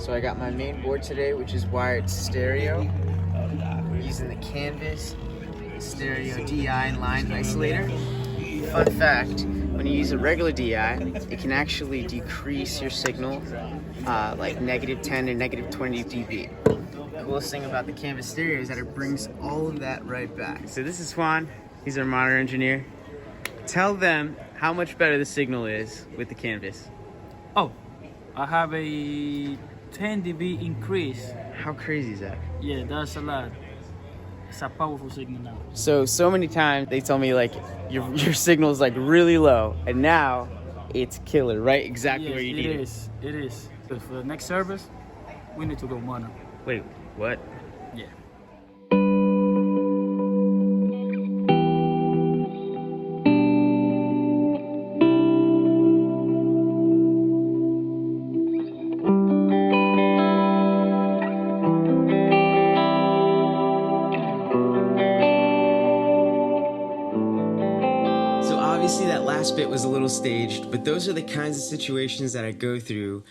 So I got my main board today, which is wired stereo, using the Canvas stereo DI line isolator. Fun fact, when you use a regular DI, it can actually decrease your signal like -10 to -20 dB. The coolest thing about the Canvas stereo is that it brings all of that right back. So this is Juan, he's our monitor engineer. Tell them how much better the signal is with the Canvas. Oh, I have a 10 dB increase. How crazy is that? Yeah, that's a lot. It's a powerful signal now. So many times they tell me like your signal's like really low, and now it's killer, right? Exactly where you need it. It is. So for the next service, we need to go mono. Wait, what? Yeah. Obviously that last bit was a little staged, but those are the kinds of situations that I go through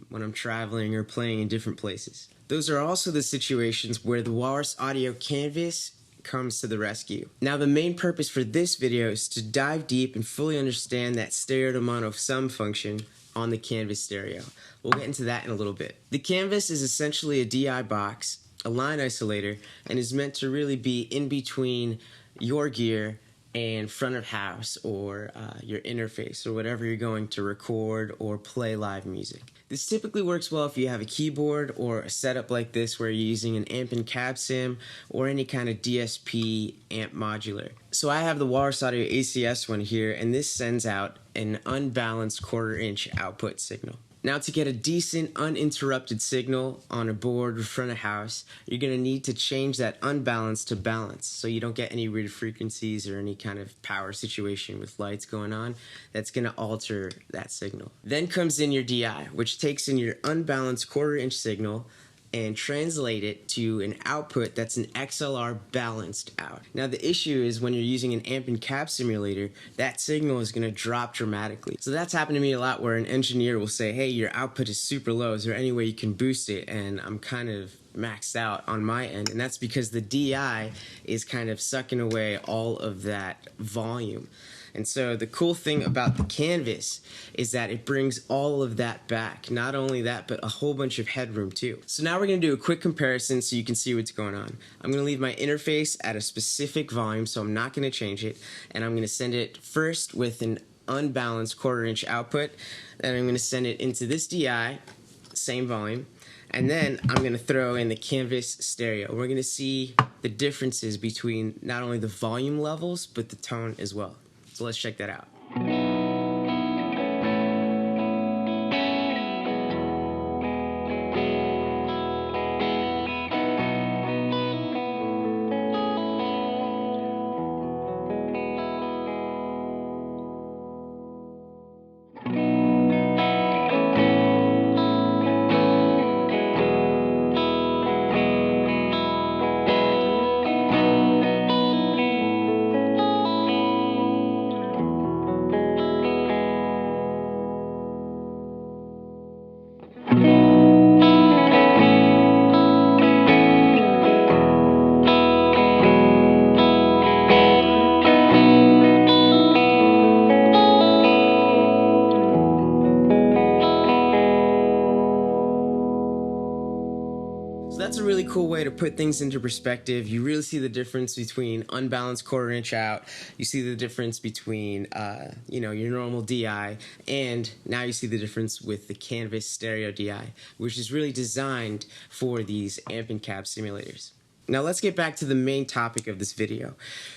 when I'm traveling or playing in different places. Those are also the situations where the Walrus Audio Canvas comes to the rescue. Now the main purpose for this video is to dive deep and fully understand that stereo to mono sum function on the Canvas stereo. We'll get into that in a little bit. The Canvas is essentially a DI box, a line isolator, and is meant to really be in between your gear and front of house or your interface or whatever you're going to record or play live music. This typically works well if you have a keyboard or a setup like this where you're using an amp and cab sim or any kind of DSP amp modular. So I have the Walrus Audio ACS one here, and this sends out an unbalanced 1/4 inch output signal. Now to get a decent uninterrupted signal on a board or front of house, you're going to need to change that unbalance to balance so you don't get any weird frequencies or any kind of power situation with lights going on that's going to alter that signal. Then comes in your DI, which takes in your unbalanced 1/4 inch signal and translate it to an output that's an XLR balanced out. Now the issue is when you're using an amp and cab simulator, that signal is going to drop dramatically. So that's happened to me a lot where an engineer will say, hey, your output is super low, is there any way you can boost it? And I'm kind of maxed out on my end, and that's because the DI is kind of sucking away all of that volume. And so the cool thing about the Canvas is that it brings all of that back. Not only that, but a whole bunch of headroom too. So now we're going to do a quick comparison so you can see what's going on. I'm going to leave my interface at a specific volume, so I'm not going to change it. And I'm going to send it first with an unbalanced 1/4 inch output. Then I'm going to send it into this DI, same volume. And then I'm going to throw in the Canvas stereo. We're going to see the differences between not only the volume levels, but the tone as well. So let's check that out. That's a really cool way to put things into perspective. You really see the difference between unbalanced 1/4 inch out. You see the difference between your normal DI, and now you see the difference with the Canvas stereo DI, which is really designed for these amp and cab simulators. Now let's get back to the main topic of this video.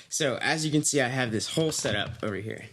So as you can see, I have this whole setup over here,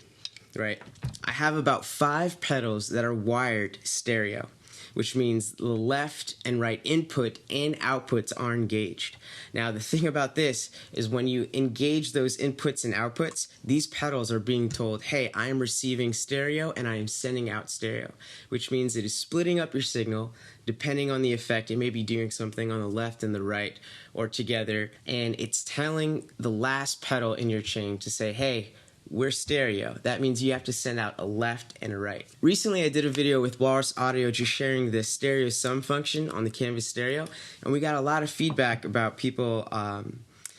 right? I have about 5 pedals that are wired stereo, which means the left and right input and outputs are engaged. Now the thing about this is when you engage those inputs and outputs, these pedals are being told, hey, I am receiving stereo and I am sending out stereo, which means it is splitting up your signal. Depending on the effect, it may be doing something on the left and the right or together, and it's telling the last pedal in your chain to say, hey, we're stereo. That means you have to send out a left and a right. Recently I did a video with Walrus Audio just sharing the stereo sum function on the Canvas stereo, and we got a lot of feedback about people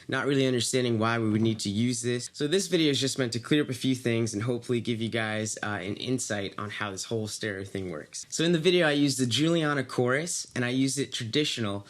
not really understanding why we would need to use this. So this video is just meant to clear up a few things and hopefully give you guys an insight on how this whole stereo thing works. So in the video I used the Juliana chorus and I used it traditional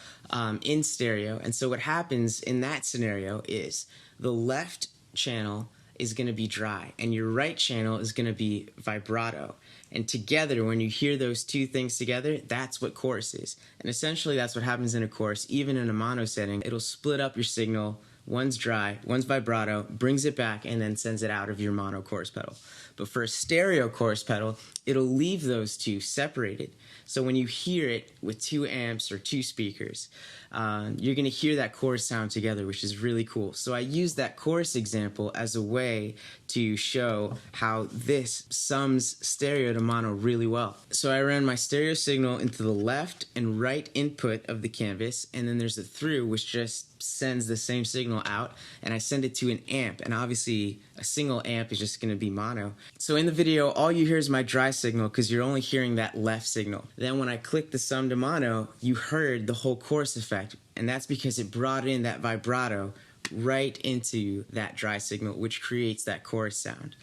in stereo, and so what happens in that scenario is the left channel is going to be dry and your right channel is going to be vibrato, and together, when you hear those two things together, that's what chorus is. And essentially that's what happens in a chorus. Even in a mono setting, it'll split up your signal. One's dry, one's vibrato, brings it back, and then sends it out of your mono chorus pedal. But for a stereo chorus pedal, it'll leave those two separated. So when you hear it with 2 amps or 2 speakers, you're going to hear that chorus sound together, which is really cool. So I used that chorus example as a way to show how this sums stereo to mono really well. So I ran my stereo signal into the left and right input of the canvas, and then there's a through which just sends the same signal out, and I send it to an amp, and obviously a single amp is just going to be mono. So in the video all you hear is my dry signal because you're only hearing that left signal. Then when I clicked the sum to mono, you heard the whole chorus effect, and that's because it brought in that vibrato right into that dry signal, which creates that chorus sound.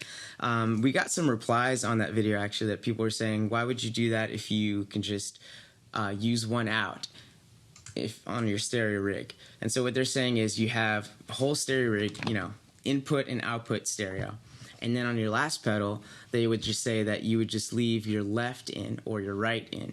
We got some replies on that video actually that people were saying, why would you do that if you can just use one out on your stereo rig? And so what they're saying is you have a whole stereo rig, you know, input and output stereo, and then on your last pedal they would just say that you would just leave your left in or your right in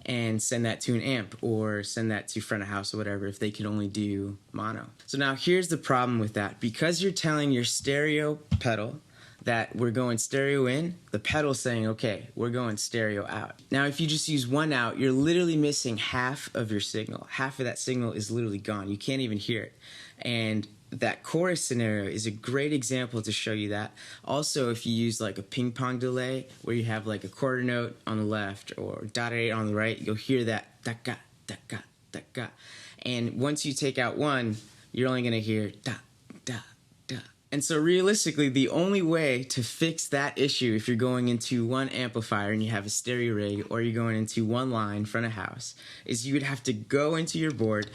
and send that to an amp or send that to front of house or whatever if they could only do mono. So now here's the problem with that. Because you're telling your stereo pedal that we're going stereo in, the pedal's saying, okay, we're going stereo out. Now if you just use one out, you're literally missing half of your signal. Half of that signal is literally gone. You can't even hear it. And that chorus scenario is a great example to show you that. Also, if you use like a ping pong delay where you have like a quarter note on the left or dot 8 on the right, you'll hear that da-ga, da-ga, da-ga. And once you take out one, you're only going to hear da, da, da. And so realistically, the only way to fix that issue if you're going into one amplifier and you have a stereo rig, or you're going into one line front of house, is you would have to go into your board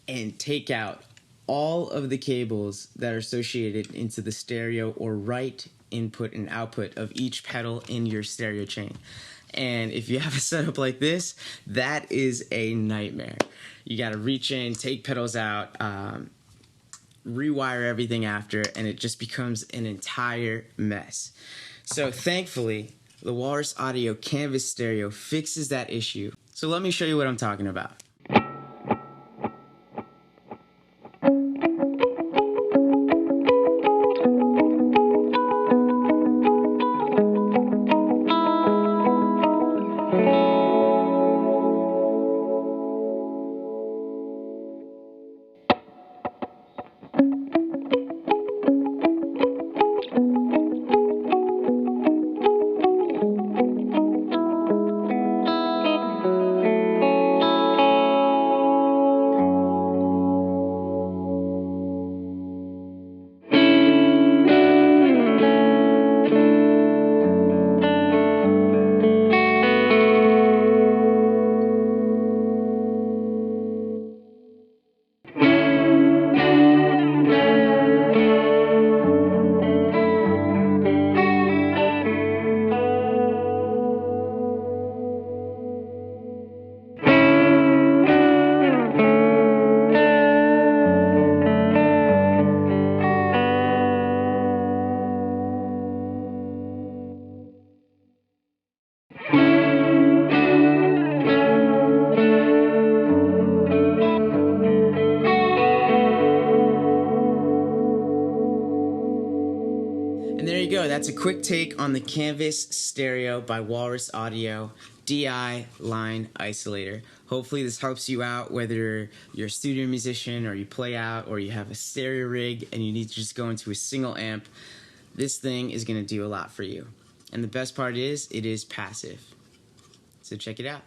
and take out all of the cables that are associated into the stereo or right input and output of each pedal in your stereo chain. And if you have a setup like this, that is a nightmare. You got to reach in, take pedals out, rewire everything after, and it just becomes an entire mess. So thankfully, the Walrus Audio Canvas Stereo fixes that issue. So let me show you what I'm talking about. And there you go. That's a quick take on the Canvas Stereo by Walrus Audio DI line isolator. Hopefully this helps you out, whether you're a studio musician or you play out or you have a stereo rig and you need to just go into a single amp. This thing is going to do a lot for you. And the best part is, it is passive. So check it out.